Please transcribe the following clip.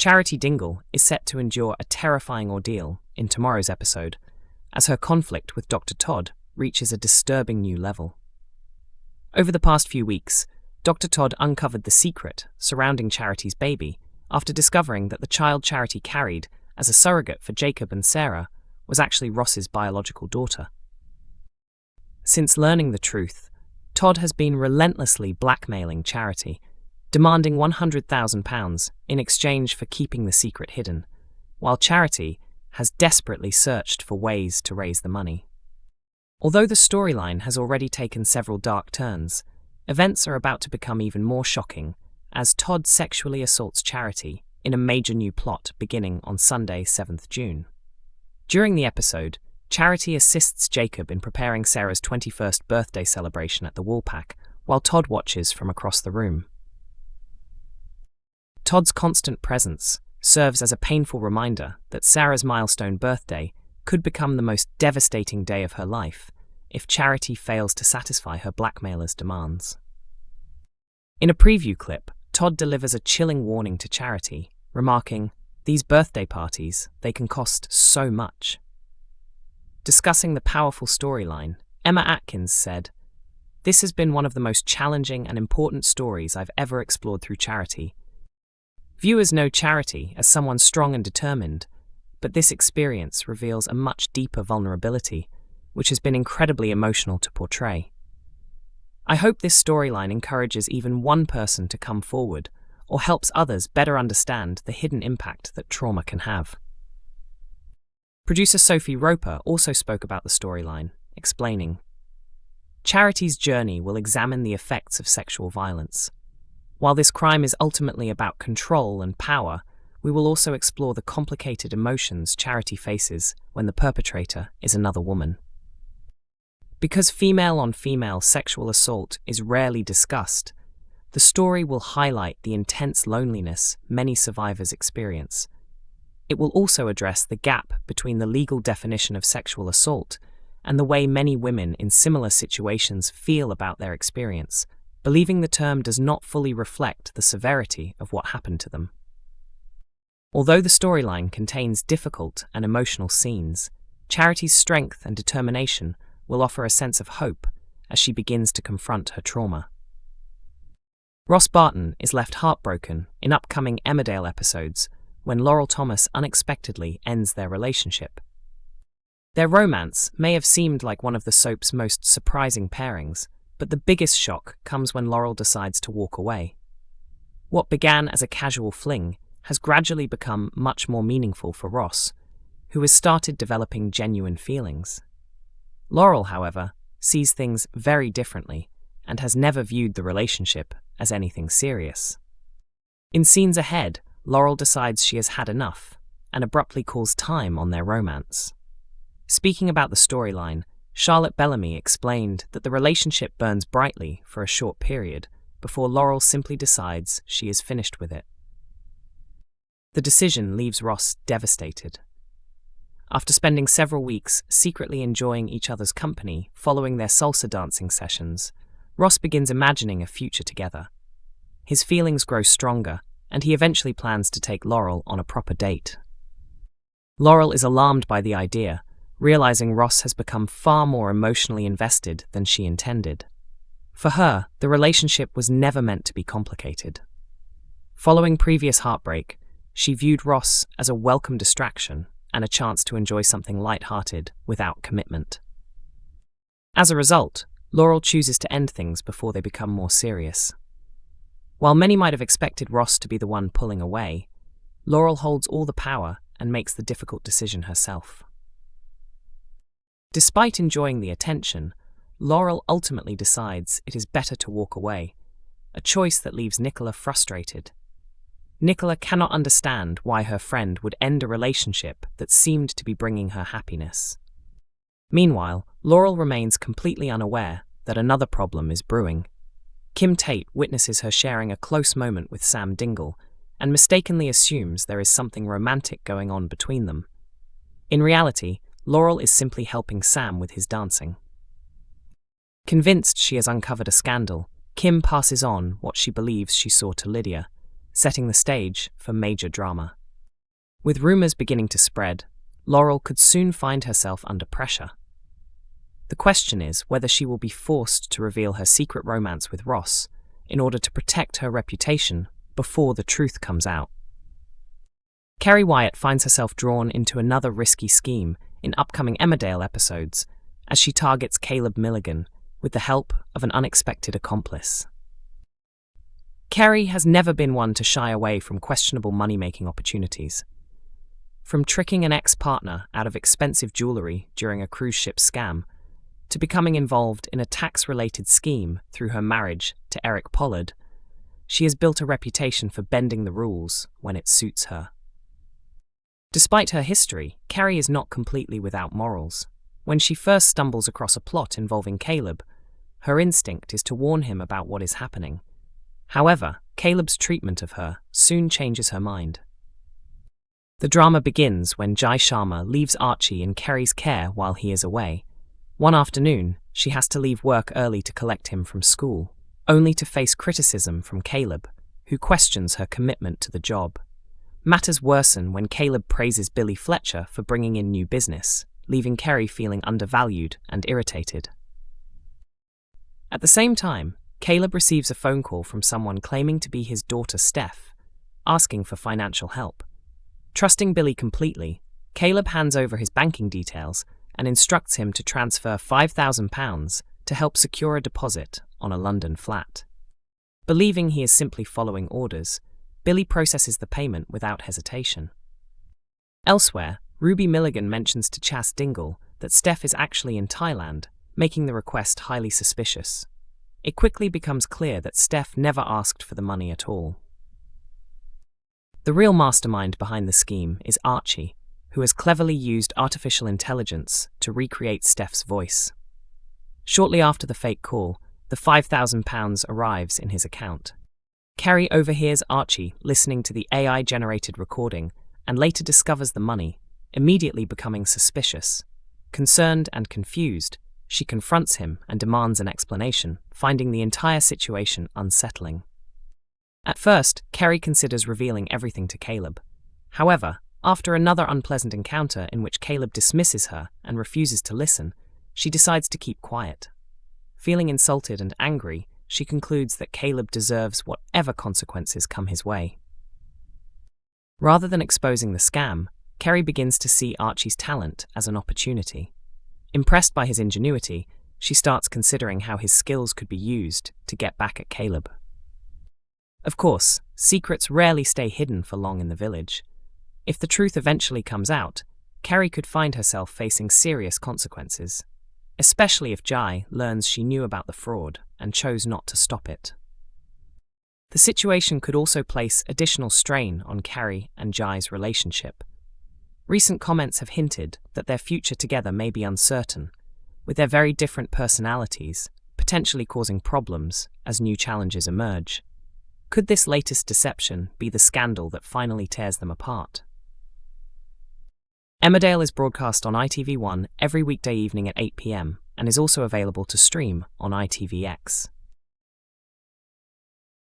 Charity Dingle is set to endure a terrifying ordeal in tomorrow's episode, as her conflict with Dr. Todd reaches a disturbing new level. Over the past few weeks, Dr. Todd uncovered the secret surrounding Charity's baby after discovering that the child Charity carried as a surrogate for Jacob and Sarah was actually Ross's biological daughter. Since learning the truth, Todd has been relentlessly blackmailing Charity, demanding £100,000 in exchange for keeping the secret hidden, while Charity has desperately searched for ways to raise the money. Although the storyline has already taken several dark turns, events are about to become even more shocking as Todd sexually assaults Charity in a major new plot beginning on Sunday, 7th June. During the episode, Charity assists Jacob in preparing Sarah's 21st birthday celebration at the Woolpack, while Todd watches from across the room. Todd's constant presence serves as a painful reminder that Sarah's milestone birthday could become the most devastating day of her life if Charity fails to satisfy her blackmailer's demands. In a preview clip, Todd delivers a chilling warning to Charity, remarking, "These birthday parties, they can cost so much." Discussing the powerful storyline, Emma Atkins said, "This has been one of the most challenging and important stories I've ever explored through Charity. Viewers know Charity as someone strong and determined, but this experience reveals a much deeper vulnerability, which has been incredibly emotional to portray. I hope this storyline encourages even one person to come forward or helps others better understand the hidden impact that trauma can have." Producer Sophie Roper also spoke about the storyline, explaining, "Charity's journey will examine the effects of sexual violence. While this crime is ultimately about control and power, we will also explore the complicated emotions Charity faces when the perpetrator is another woman. Because female-on-female sexual assault is rarely discussed, the story will highlight the intense loneliness many survivors experience. It will also address the gap between the legal definition of sexual assault and the way many women in similar situations feel about their experience, believing the term does not fully reflect the severity of what happened to them." Although the storyline contains difficult and emotional scenes, Charity's strength and determination will offer a sense of hope as she begins to confront her trauma. Ross Barton is left heartbroken in upcoming Emmerdale episodes when Laurel Thomas unexpectedly ends their relationship. Their romance may have seemed like one of the soap's most surprising pairings, but the biggest shock comes when Laurel decides to walk away. What began as a casual fling has gradually become much more meaningful for Ross, who has started developing genuine feelings. Laurel, however, sees things very differently and has never viewed the relationship as anything serious. In scenes ahead, Laurel decides she has had enough and abruptly calls time on their romance. Speaking about the storyline, Charlotte Bellamy explained that the relationship burns brightly for a short period before Laurel simply decides she is finished with it. The decision leaves Ross devastated. After spending several weeks secretly enjoying each other's company following their salsa dancing sessions, Ross begins imagining a future together. His feelings grow stronger, and he eventually plans to take Laurel on a proper date. Laurel is alarmed by the idea, realizing Ross has become far more emotionally invested than she intended. For her, the relationship was never meant to be complicated. Following previous heartbreak, she viewed Ross as a welcome distraction and a chance to enjoy something light-hearted without commitment. As a result, Laurel chooses to end things before they become more serious. While many might have expected Ross to be the one pulling away, Laurel holds all the power and makes the difficult decision herself. Despite enjoying the attention, Laurel ultimately decides it is better to walk away, a choice that leaves Nicola frustrated. Nicola cannot understand why her friend would end a relationship that seemed to be bringing her happiness. Meanwhile, Laurel remains completely unaware that another problem is brewing. Kim Tate witnesses her sharing a close moment with Sam Dingle and mistakenly assumes there is something romantic going on between them. In reality, Laurel is simply helping Sam with his dancing. Convinced she has uncovered a scandal, Kim passes on what she believes she saw to Lydia, setting the stage for major drama. With rumors beginning to spread, Laurel could soon find herself under pressure. The question is whether she will be forced to reveal her secret romance with Ross in order to protect her reputation before the truth comes out. Kerry Wyatt finds herself drawn into another risky scheme in upcoming Emmerdale episodes as she targets Caleb Milligan with the help of an unexpected accomplice. Kerry has never been one to shy away from questionable money-making opportunities. From tricking an ex-partner out of expensive jewellery during a cruise ship scam, to becoming involved in a tax-related scheme through her marriage to Eric Pollard, she has built a reputation for bending the rules when it suits her. Despite her history, Kerry is not completely without morals. When she first stumbles across a plot involving Caleb, her instinct is to warn him about what is happening. However, Caleb's treatment of her soon changes her mind. The drama begins when Jai Sharma leaves Archie in Kerry's care while he is away. One afternoon, she has to leave work early to collect him from school, only to face criticism from Caleb, who questions her commitment to the job. Matters worsen when Caleb praises Billy Fletcher for bringing in new business, leaving Kerry feeling undervalued and irritated. At the same time, Caleb receives a phone call from someone claiming to be his daughter Steph, asking for financial help. Trusting Billy completely, Caleb hands over his banking details and instructs him to transfer £5,000 to help secure a deposit on a London flat. Believing he is simply following orders, Billy processes the payment without hesitation. Elsewhere, Ruby Milligan mentions to Chas Dingle that Steph is actually in Thailand, making the request highly suspicious. It quickly becomes clear that Steph never asked for the money at all. The real mastermind behind the scheme is Archie, who has cleverly used artificial intelligence to recreate Steph's voice. Shortly after the fake call, the £5,000 arrives in his account. Kerry overhears Archie listening to the AI-generated recording and later discovers the money, immediately becoming suspicious. Concerned and confused, she confronts him and demands an explanation, finding the entire situation unsettling. At first, Kerry considers revealing everything to Caleb. However, after another unpleasant encounter in which Caleb dismisses her and refuses to listen, she decides to keep quiet. Feeling insulted and angry, she concludes that Caleb deserves whatever consequences come his way. Rather than exposing the scam, Kerry begins to see Archie's talent as an opportunity. Impressed by his ingenuity, she starts considering how his skills could be used to get back at Caleb. Of course, secrets rarely stay hidden for long in the village. If the truth eventually comes out, Kerry could find herself facing serious consequences, especially if Jai learns she knew about the fraud and chose not to stop it. The situation could also place additional strain on Kerry and Jai's relationship. Recent comments have hinted that their future together may be uncertain, with their very different personalities potentially causing problems as new challenges emerge. Could this latest deception be the scandal that finally tears them apart? Emmerdale is broadcast on ITV1 every weekday evening at 8 p.m. and is also available to stream on ITVX.